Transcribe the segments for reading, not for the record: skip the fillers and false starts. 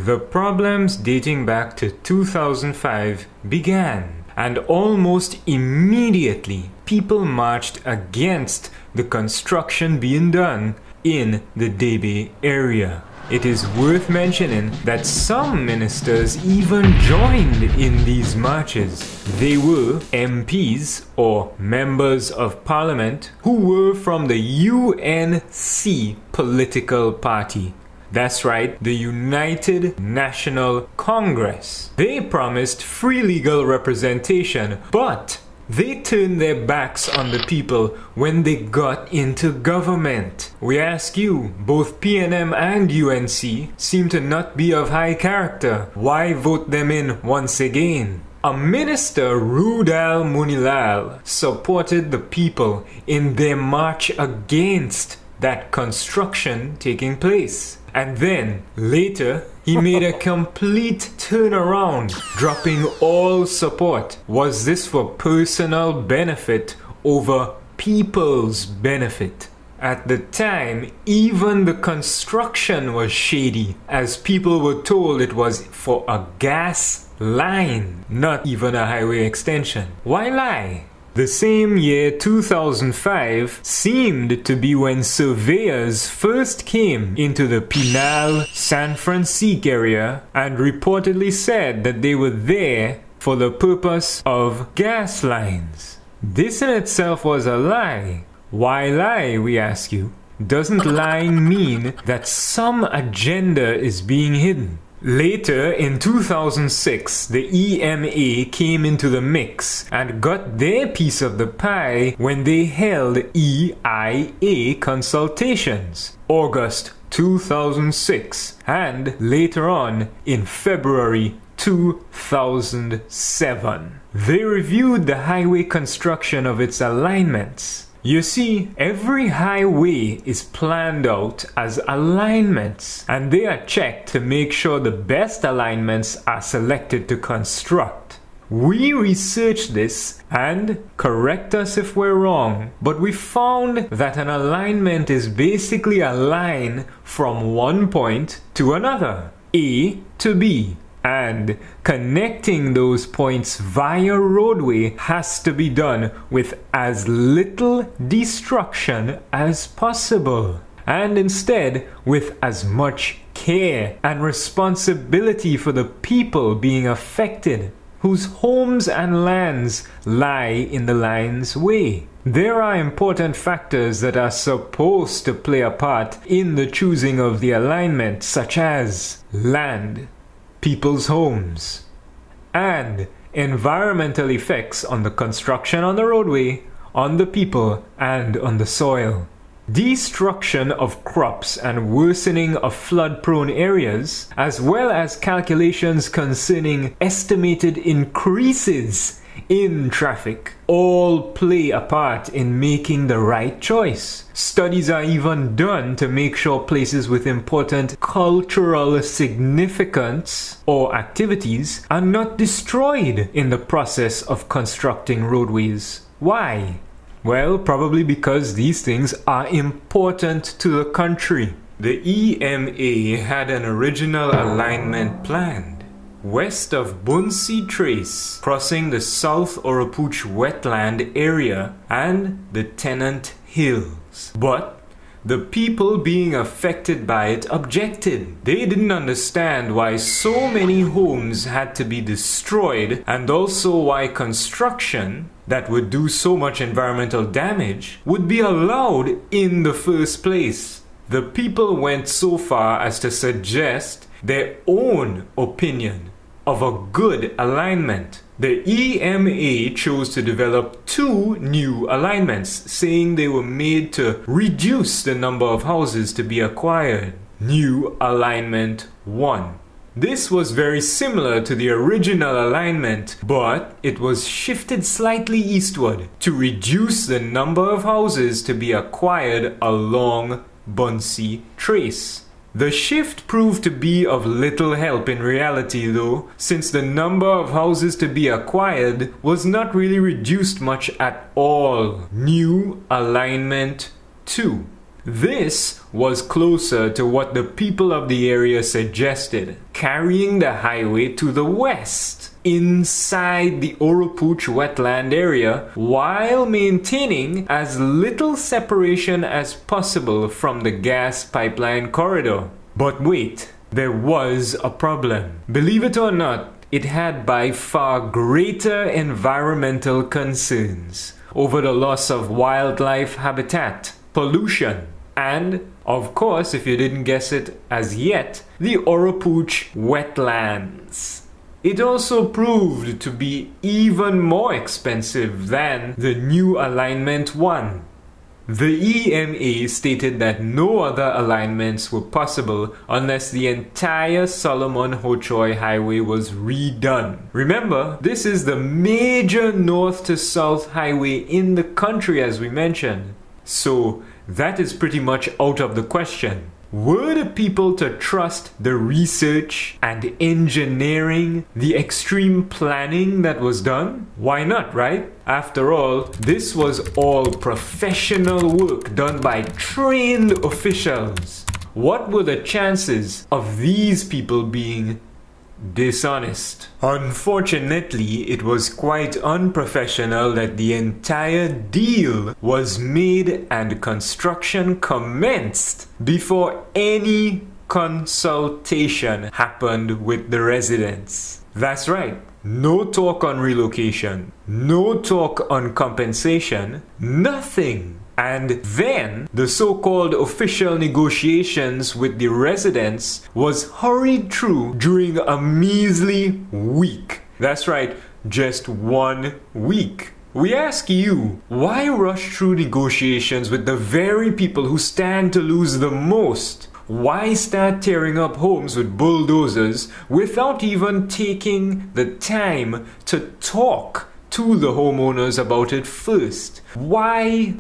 The problems dating back to 2005 began, and almost immediately people marched against the construction being done in the Debe area. It is worth mentioning that some ministers even joined in these marches. They were MPs or members of parliament who were from the UNC political party. That's right, the United National Congress. They promised free legal representation, but they turned their backs on the people when they got into government. We ask you, both PNM and UNC seem to not be of high character. Why vote them in once again? A minister, Rudal Munilal, supported the people in their march against that construction taking place. And then, later, he made a complete turnaround, dropping all support. Was this for personal benefit over people's benefit? At the time, even the construction was shady, as people were told it was for a gas line, not even a highway extension. Why lie? The same year, 2005, seemed to be when surveyors first came into the Pinal, San Francisco area and reportedly said that they were there for the purpose of gas lines. This in itself was a lie. Why lie, we ask you? Doesn't lying mean that some agenda is being hidden? Later, in 2006, the EMA came into the mix and got their piece of the pie when they held EIA consultations, August 2006, and later on in February 2007. They reviewed the highway construction of its alignments. You see, every highway is planned out as alignments, and they are checked to make sure the best alignments are selected to construct. We researched this, and correct us if we're wrong, but we found that an alignment is basically a line from one point to another, A to B. And connecting those points via roadway has to be done with as little destruction as possible, and instead with as much care and responsibility for the people being affected, whose homes and lands lie in the line's way. There are important factors that are supposed to play a part in the choosing of the alignment, such as land, people's homes, and environmental effects on the construction on the roadway, on the people, and on the soil. Destruction of crops and worsening of flood-prone areas, as well as calculations concerning estimated increases in traffic, all play a part in making the right choice. Studies are even done to make sure places with important cultural significance or activities are not destroyed in the process of constructing roadways. Why? Well, probably because these things are important to the country. The EMA had an original alignment planned west of Bunsi Trace, crossing the South Oropouche wetland area and the Tennant Hills. But the people being affected by it objected. They didn't understand why so many homes had to be destroyed, and also why construction that would do so much environmental damage would be allowed in the first place. The people went so far as to suggest their own opinion of a good alignment. The EMA chose to develop two new alignments, saying they were made to reduce the number of houses to be acquired. New Alignment 1. This was very similar to the original alignment, but it was shifted slightly eastward to reduce the number of houses to be acquired along Bunsi Trace. The shift proved to be of little help in reality though, since the number of houses to be acquired was not really reduced much at all. New Alignment 2. This was closer to what the people of the area suggested. carrying the highway to the west, inside the Oropouche wetland area, while maintaining as little separation as possible from the gas pipeline corridor. But wait, there was a problem. Believe it or not, it had by far greater environmental concerns over the loss of wildlife habitat, pollution, and, of course, if you didn't guess it as yet, the Oropouche wetlands. It also proved to be even more expensive than the new Alignment 1. The EMA stated that no other alignments were possible unless the entire Solomon-Hochoy Highway was redone. Remember, this is the major north to south highway in the country, as we mentioned. So that is pretty much out of the question. Were the people to trust the research and engineering, the extreme planning that was done? Why not, right? After all, this was all professional work done by trained officials. What were the chances of these people being dishonest? Unfortunately, it was quite unprofessional that the entire deal was made and construction commenced before any consultation happened with the residents. That's right. No talk on relocation, no talk on compensation, nothing. And then the so-called official negotiations with the residents was hurried through during a measly week. That's right, just 1 week. We ask you, why rush through negotiations with the very people who stand to lose the most? Why start tearing up homes with bulldozers without even taking the time to talk to the homeowners about it first? Why?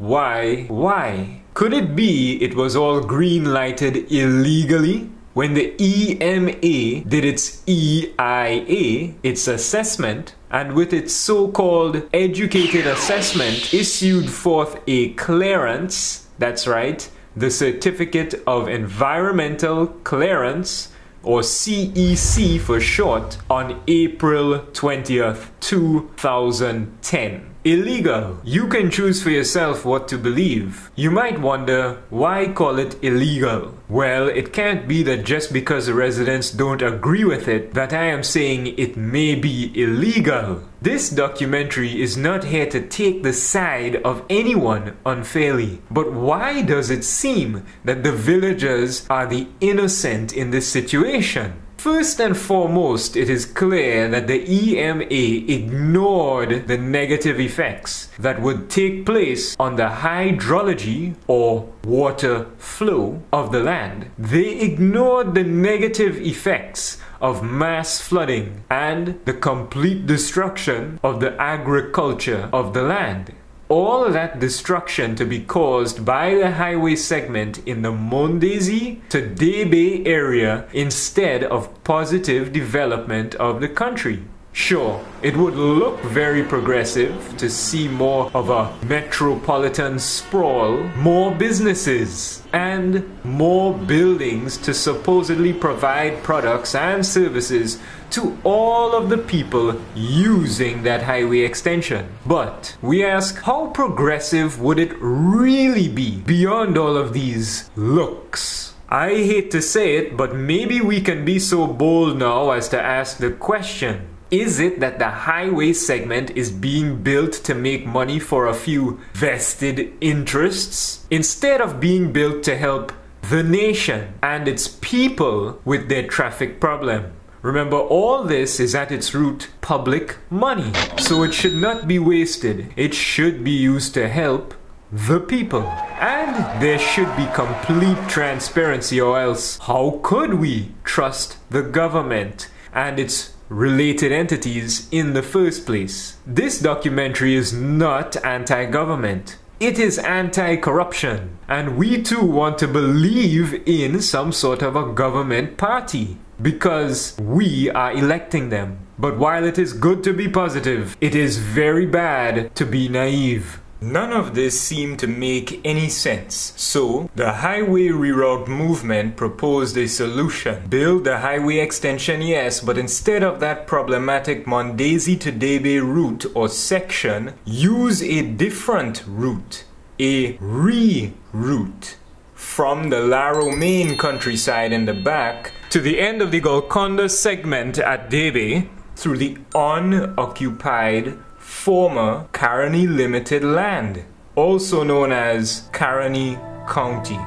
Could it be it was all green-lighted illegally? When the EMA did its EIA, its assessment, and with its so-called educated assessment issued forth a clearance, that's right, the Certificate of Environmental Clearance, or CEC for short, on April 20th, 2010. Illegal. You can choose for yourself what to believe. You might wonder, why call it illegal? Well, it can't be that just because the residents don't agree with it that I am saying it may be illegal. This documentary is not here to take the side of anyone unfairly. But why does it seem that the villagers are the innocent in this situation? First and foremost, it is clear that the EMA ignored the negative effects that would take place on the hydrology or water flow of the land. They ignored the negative effects of mass flooding and the complete destruction of the agriculture of the land. All that destruction to be caused by the highway segment in the Mondesi to Debe area instead of positive development of the country. Sure, it would look very progressive to see more of a metropolitan sprawl, more businesses, and more buildings to supposedly provide products and services to all of the people using that highway extension. But we ask, how progressive would it really be beyond all of these looks? I hate to say it, but maybe we can be so bold now as to ask the question: is it that the highway segment is being built to make money for a few vested interests, instead of being built to help the nation and its people with their traffic problem? Remember, all this is at its root public money, so it should not be wasted. It should be used to help the people. And there should be complete transparency, or else how could we trust the government and its related entities in the first place? This documentary is not anti-government. It is anti-corruption. And we too want to believe in some sort of a government party, because we are electing them. But while it is good to be positive, it is very bad to be naive. None of this seemed to make any sense. So, the highway reroute movement proposed a solution. Build the highway extension, yes, but instead of that problematic Mondesi to Debe route or section, use a different route, a reroute. From the La Romaine countryside in the back to the end of the Golconda segment at Debe through the unoccupied former Caroni Limited land, also known as Caroni County.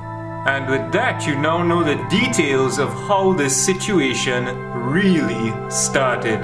And with that, you now know the details of how this situation really started.